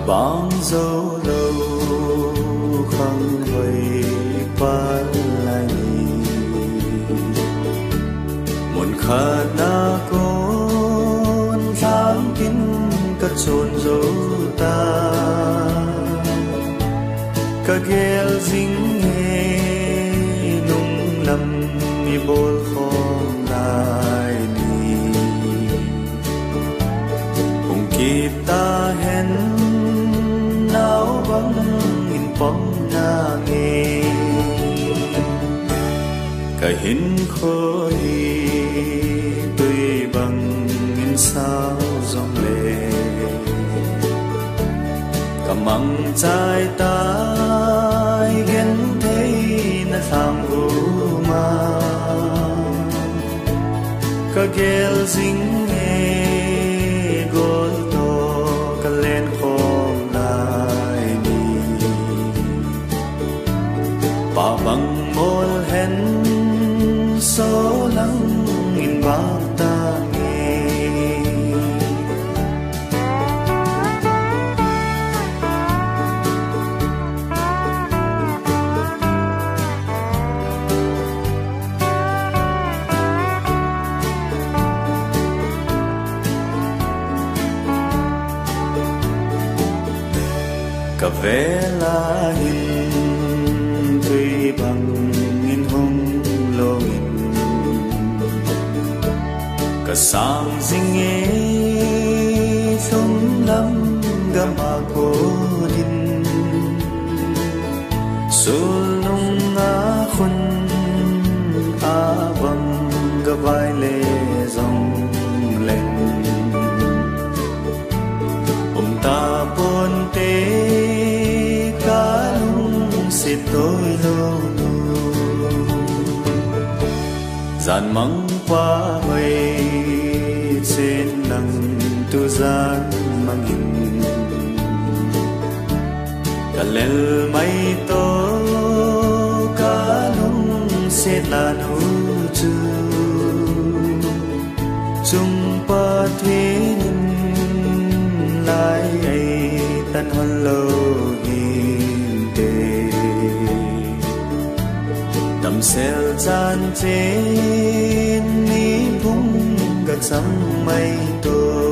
bóng dấu lâu không vây phá lại muốn khát na con tháng kín cất chôn dấu ta cả ghel dính nghe nung lầm mi bol không lại đi cùng kịp ta hẹn nào bóng in bóng na nghe cả hin khơi tươi bằng in sao dòng lệ cả măng trái tay ghen thấy na thang vô ma cả ghel dính nghe gol to cả lên không lại đi bà bằng môi hẹn số lắng in bao ta nghe cả vé là hình tuy bằng in hông lô in cả sang dinh nghe không lắm gà mà cô đình sul nung ngã khôn a bằng gà vai lê dòng lên ta buồn tê cả lung xịt tôi lâu dàn măng qua mây trên nắng tu gian mang hình cả lên mây to cả lung xịt là nụ chu chung pa thuyền lại tan hôn lâu hình tê tầm xeo gian trên ní vung gạt sắm mây tô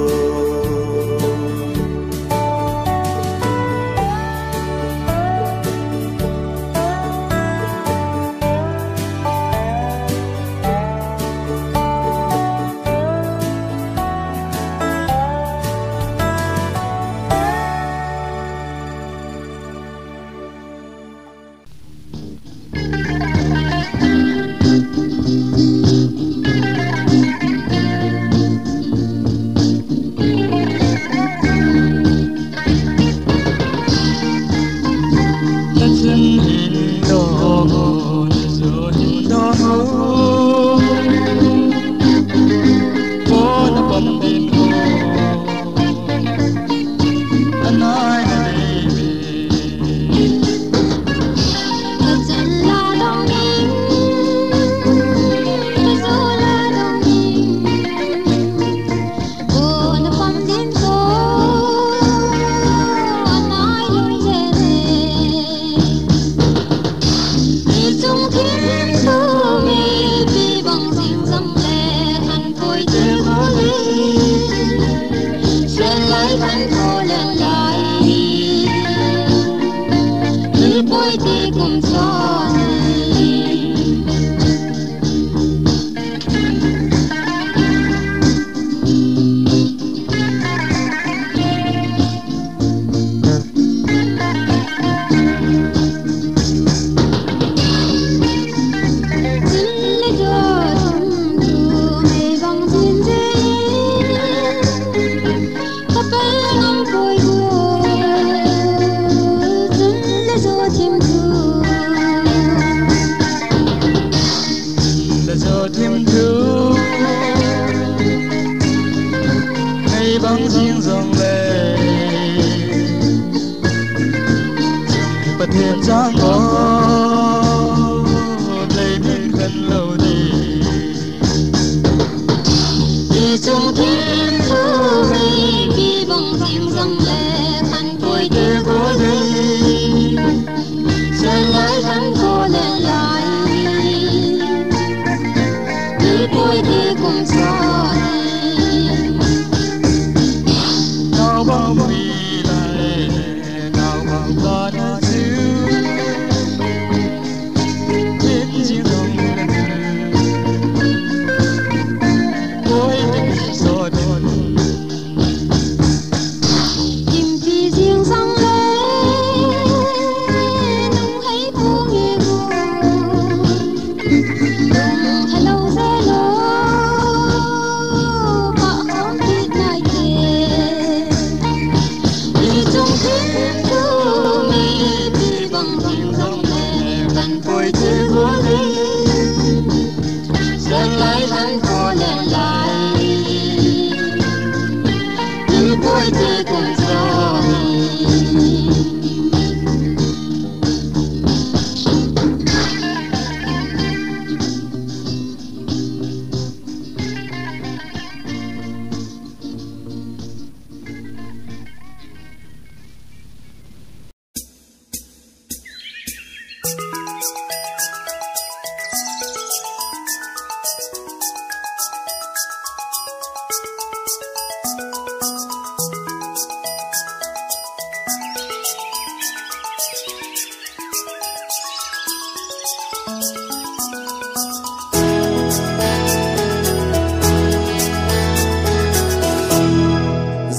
Hãy subscribe cho kênh Ghiền Mì Gõ để không bỏ lỡ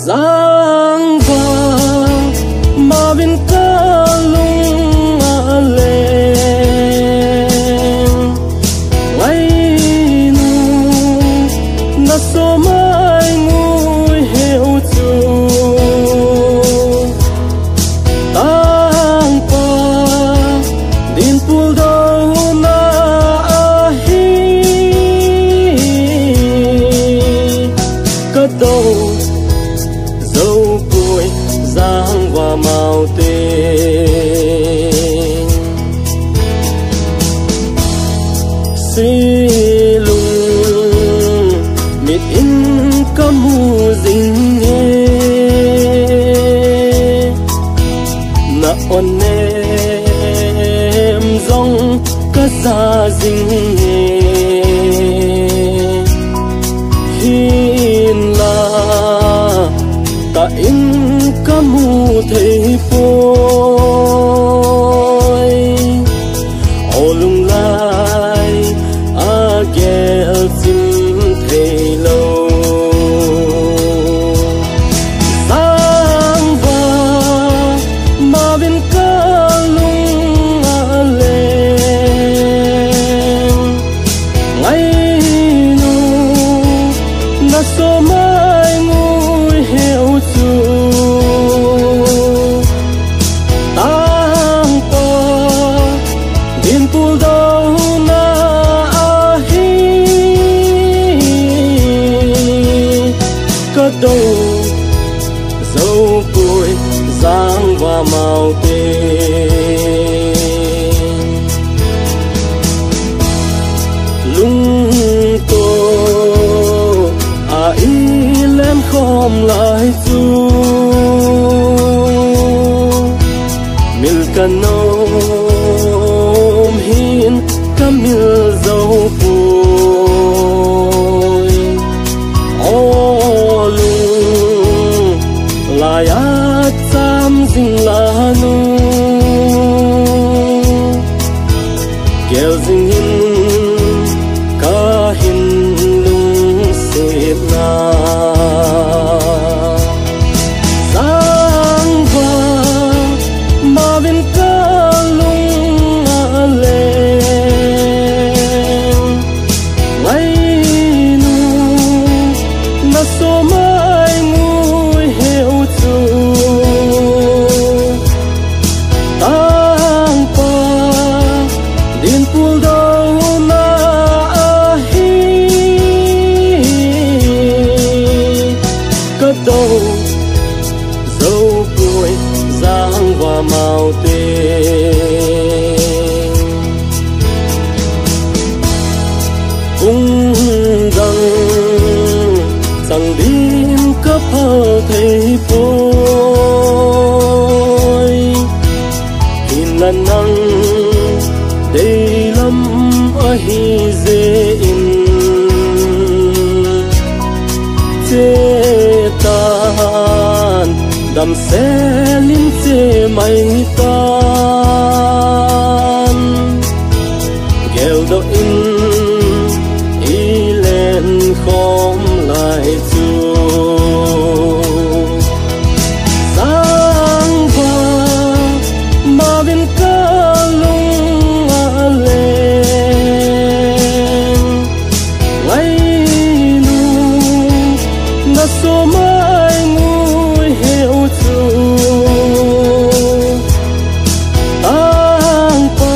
Giang vàng mà bên ca lung lên ngay nu na số mai ngồi hiệu chu tang pa din pul đâu na hi cất đâu dấu cuối giang và màu tình xì lùng mịt in cam mù dinh nghe na on em dòng cất xa dinh nghe hin la ta in kamu thấy phôi ô lung lai a ghel chim thấy lâu sang va mà bên ca lung lên ngay nu na số mai ngồi hiệu chu tang po din pul đâu na hi cất đâu dấu cuối giang và màu tình lung tô ai lên khom lại chu mil kanom hin kamil dấu phôi ô lung lại át tam dinh la nu kêu dinh hin ca hin lung xếp na giang vàng mà bên ca lung lên ngay nu na số mai ngồi hiệu chu tang pa din pul đâu na hi cất đâu dấu cuối giang và màu tình cung đăng chẳng đêm cấp hờ thấy phôi hin lần năng đây lắm ở hi dễ in ai tan gheo đâu in ý lên không lại chu sang và mà bên ca lung à lên ngay nu na số mai ngồi hiệu chu tang pa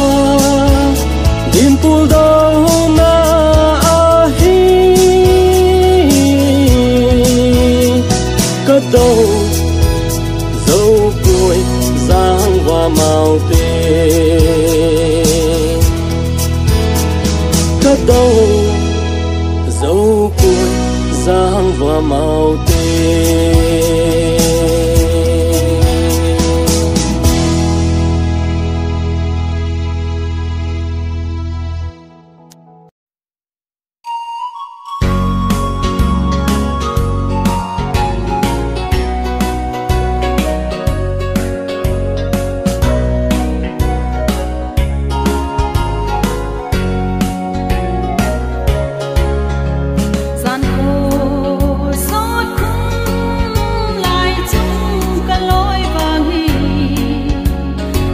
dim pul đâu na a hi cất đâu dấu cuối giang và màu tên cất đâu dấu cuối giang và màu tên. gian khổ xót khung lại chung cả lối vàng hi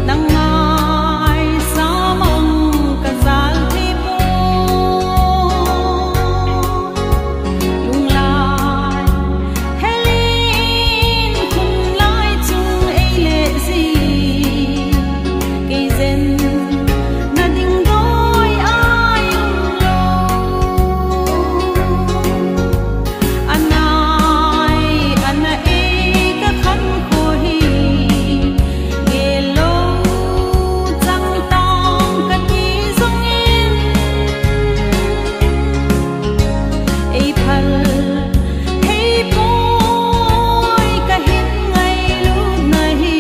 nắng mai xa mong cả gian thi bố lung lại hay linh khung lại chung ấy lệ gì cây dân na đình đôi ai lâu ana e ka khan ko hi ge lo chang tang ka ti zong in e phal hey boy ka hin ngai lu na hi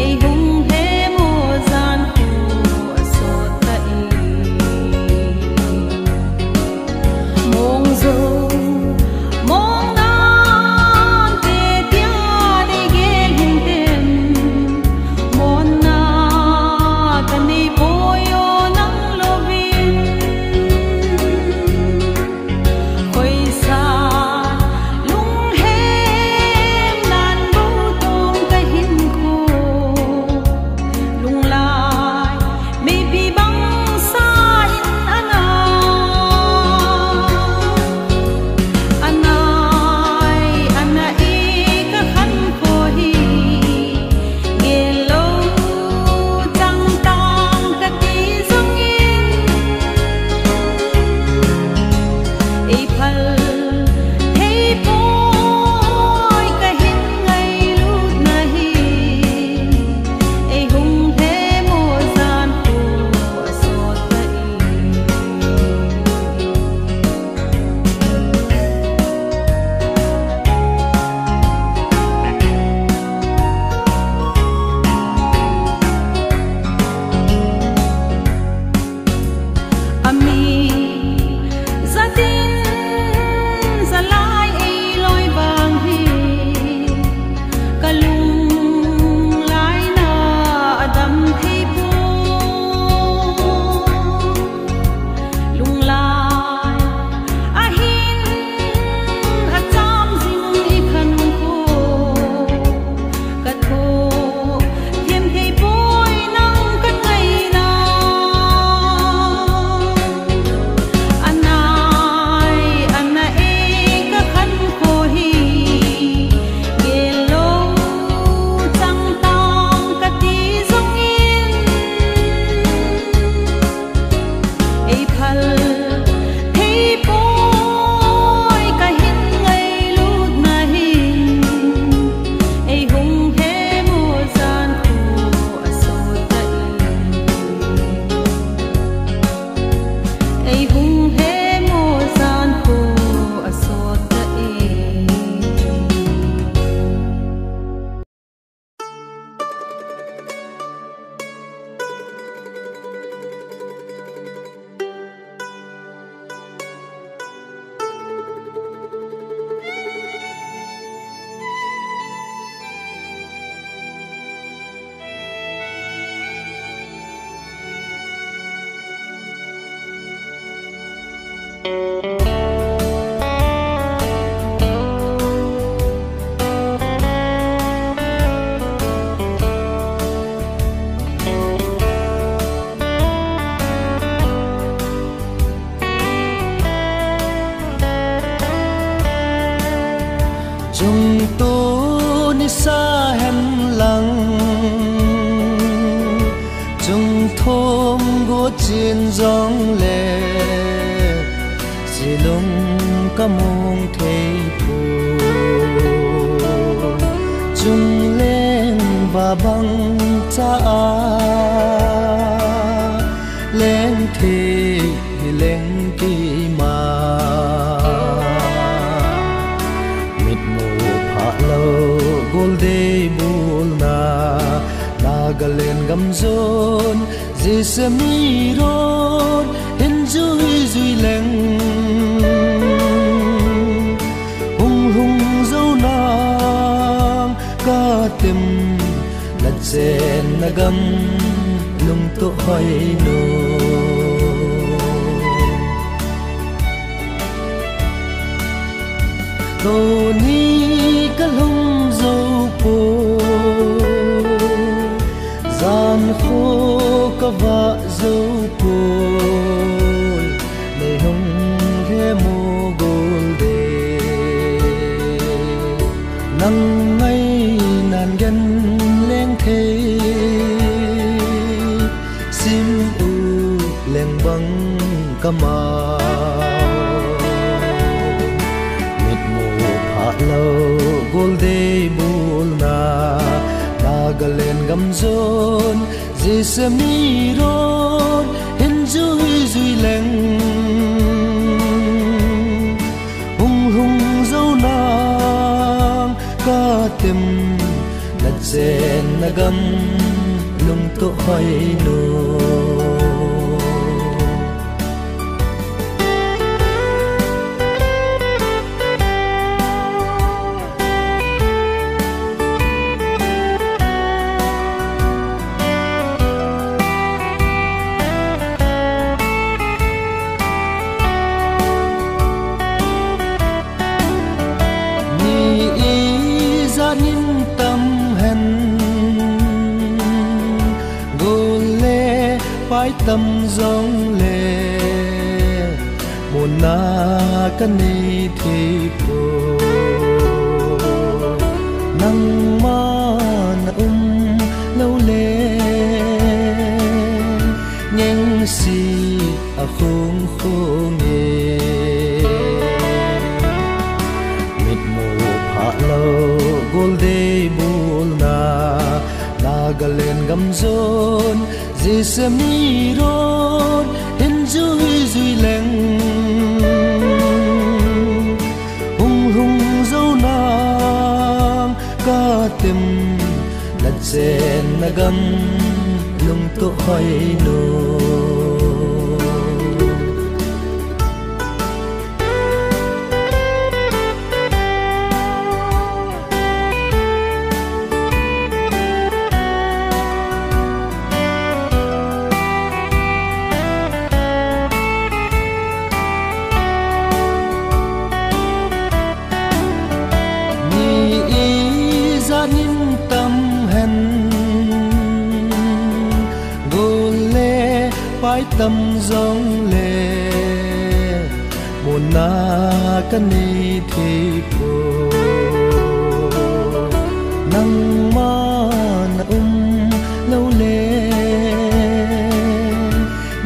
e hung he mo zan ko so ta i mong zo mong nan te tia de ge hin tem mon na ka ni boyo nang lovin khoi sa lung hem nan bu tong ka hin ko lung lai me bi bang sa in ana ana e ka khan ko hi ge lo chang tang ka ti zong in e phal hey boy ka hin ngai lu na hi e hung he mo zan ko so ta i ami za tin za lai e loi vang hi ka lung lai na adam thei pu lung lai a hin a cham jing i khan ko ka tho thiam thei boy nang ka ngai na ana e ka khan ko hi ge lo chang tang ka ti zong in e phal hey boy ka hin ngai lu na hi e hung he mo zan ko so ta i e hung he mo zan ko so ta i Chung tu ni sa hem lang chung thom go chin dòng lệ si lung ca mong thei pu chung lên và băng cha lên thì lên kỳ mà golde bulna nagalen gamzon jisami ron enjoy zui leng hung hung zo nang ka tem na chen nagam lung to hoy no to ni ka lung zo po gian khô ka va zo po le hung he mo gol de nang ngai nan gan leng the sim u leng bang kama lo golde bulna nagalen gamzon jisami ron enjoy zui leng hung hung zo nang ka tem na chen nagam lung to hoy no nin tâm hen gol le pai tâm dòng le một na can ni thi po nang ma na lâu le nheng si a khung khung e mit mo pha lo golde bulna nagalen gamzon jisami ron enjoy zui leng hung hung zo nang ka tem na chen nagam lung to hoy no nin tâm hen gol le pai tâm dòng le một na can ni thi po nang ma na lâu le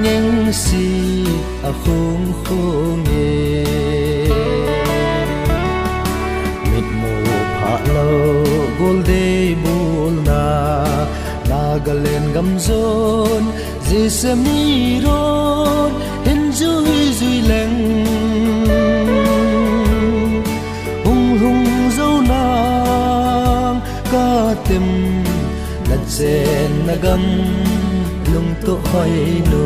nheng si a khung khung e mit mo pha lo golde bulna nagalen gamzon jisami ron enjoy zui leng hung hung zo nang ka tem na chen nagam lung to hoy no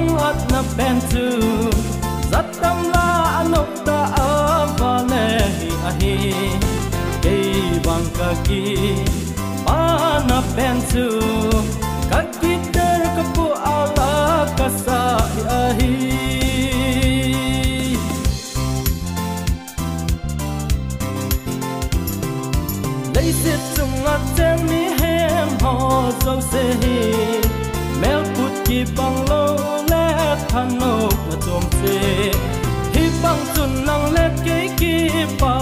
hang at na pentu zatam la anok ta avale hi ahi kei bang kaki pana pentu kakiter kapu ala kasa hi ahi Sit chung at ten mi hem ho zo se hi mel put ki bang lo le thano na tom se hi bang chun nang le ke ki pa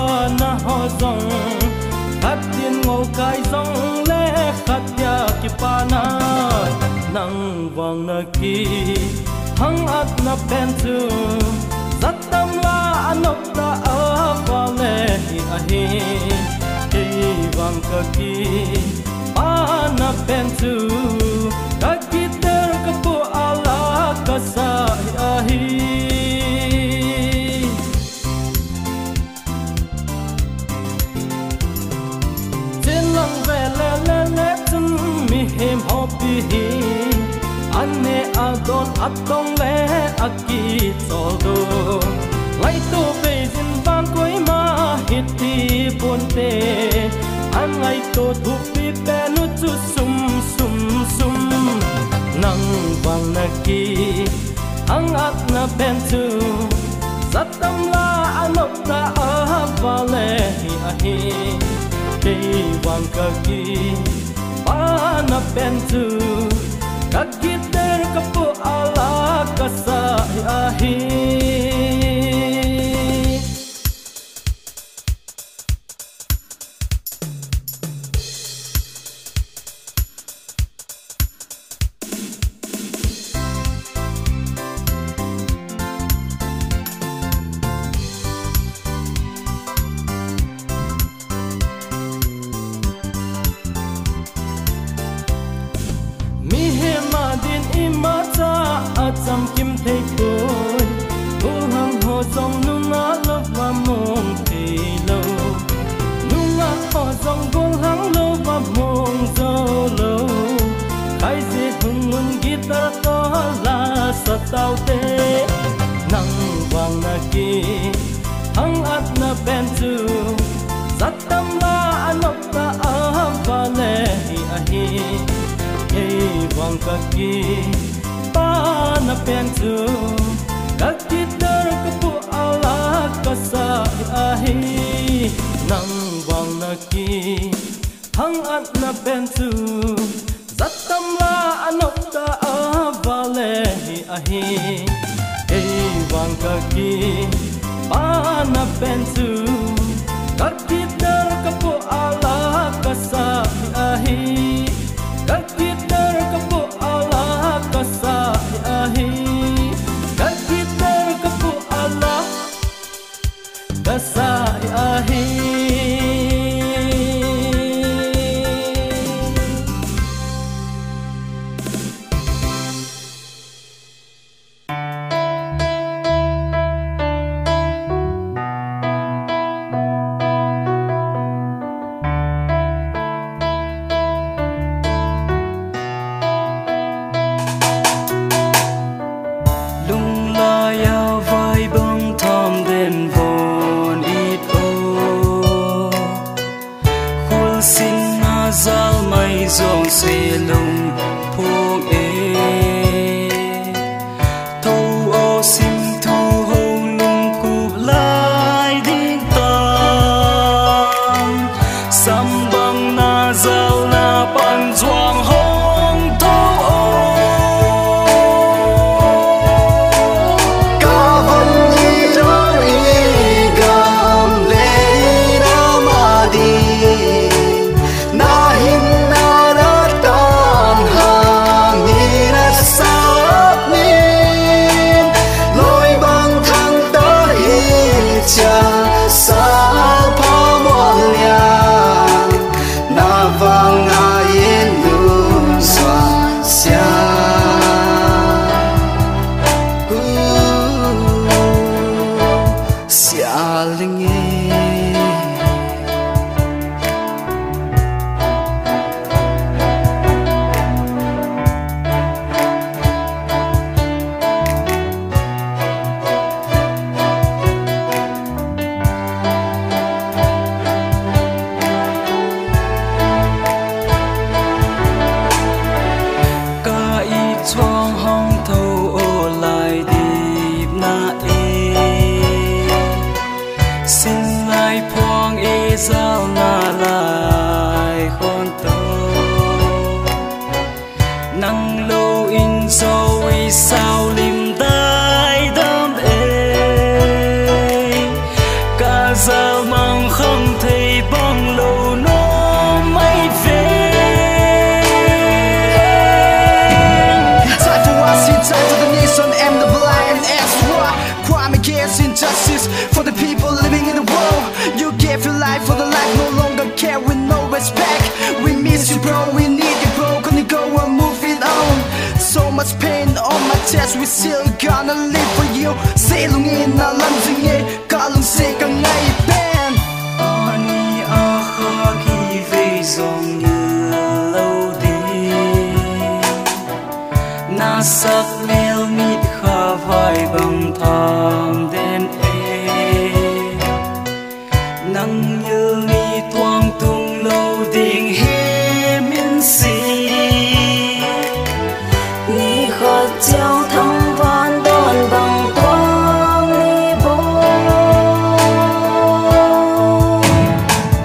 na ho zong khat tin ngol kai zong le khat ya ki pa na nang wang na ki hang at na pen tu zatam la anok ta ava le hi ahi Bang kaki pana pentu kakiter kapu ala kasa ahi Tilang vele le tum mi hem hopi hi Ane adon atong le aki soldo Lai to bezin bang koi ma hiti ponte An ngay to thup pi penu chu sum sum sum nang bang na ki ang at na pentu zatam la anok ta avale hi ahi kei bang ka ki pa na pentu kakiter kapu ala kasa hi ahi Sam kim thei koi bu hang ho song nunga love wa mong thei lo nunga ho song gong hang lo wa mong zo lo khai se hung mun guitar to la sa tao te nang wang na ki hang at na pen tu zatam la anok ta avale hi ahi ei wang ka ki na pentu kakiter kapu ala kasa ahi nang wang na ki hang at na pentu zatam la anok ta avale hi ahi ei wang ka ki pa na pentu kakiter kapu ala kasa ahi kakiter kapu ala kasa ahi kakiter kapu ala kasa ahi dòng xe lông phong ê thâu ô sim thu hồng lung cụp lại đi tan sam băng na giao na pan doang hong thâu ô ca văn nhi đó y gam lê na ma đi na hin na da tan hàng ni na sa ni lối băng thang ta hi cha sa pa mo liang na vang na yên lu xoa xia xia linh test, we still gonna live for you. Say lung in na lam jing ye, ka lung say ka ngai pen. Ani akha ki ve zong như lâu đi. Na sắc mel mit kha vai bang tham den e. Nang như mi tuang tung lâu ding he min si. Ni khát chiao thăm van đón bằng quang ni bo.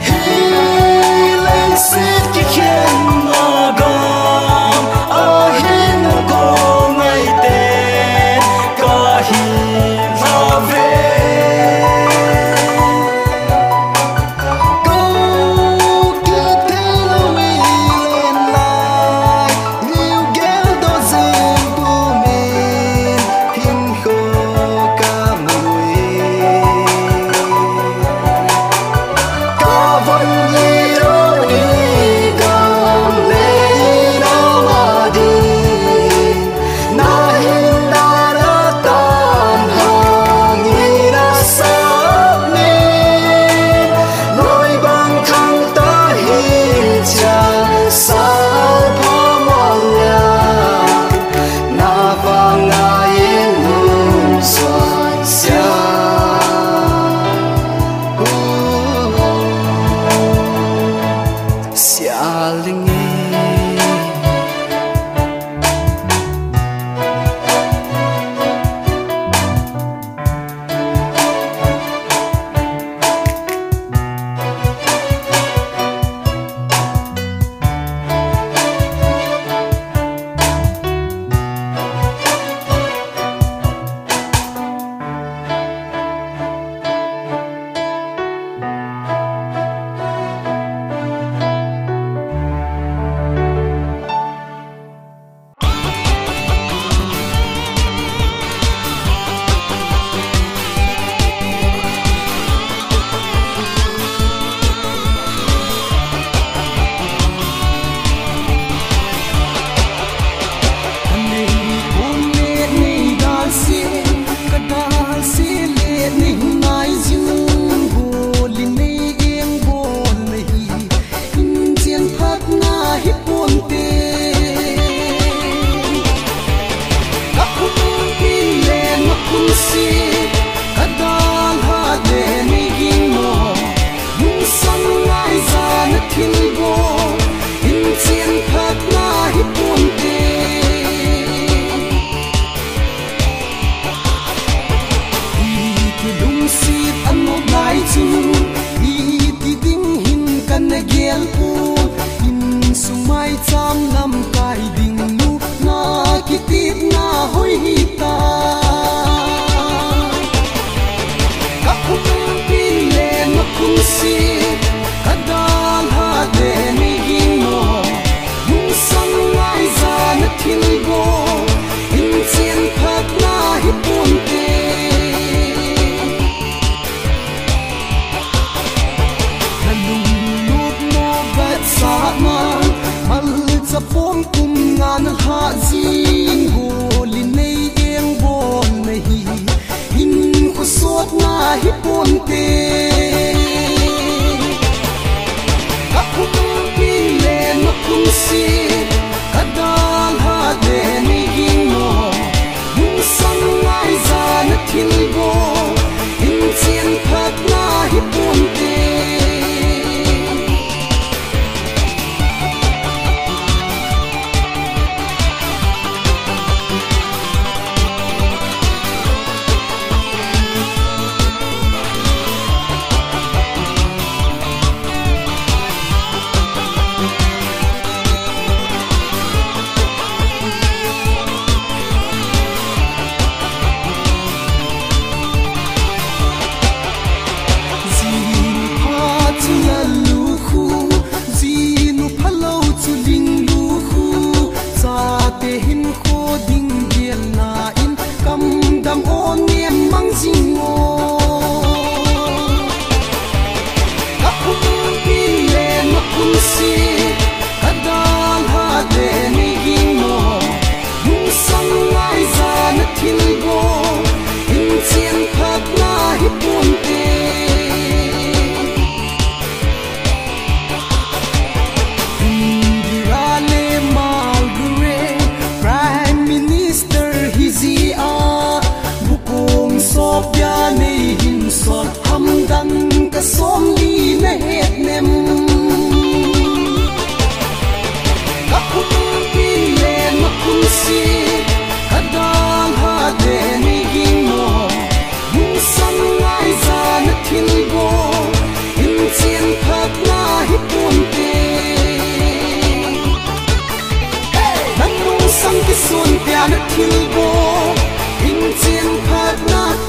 Hey lên xít cái khen mà gom, a hin cô ngày tết, cả hin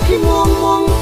khi mong mong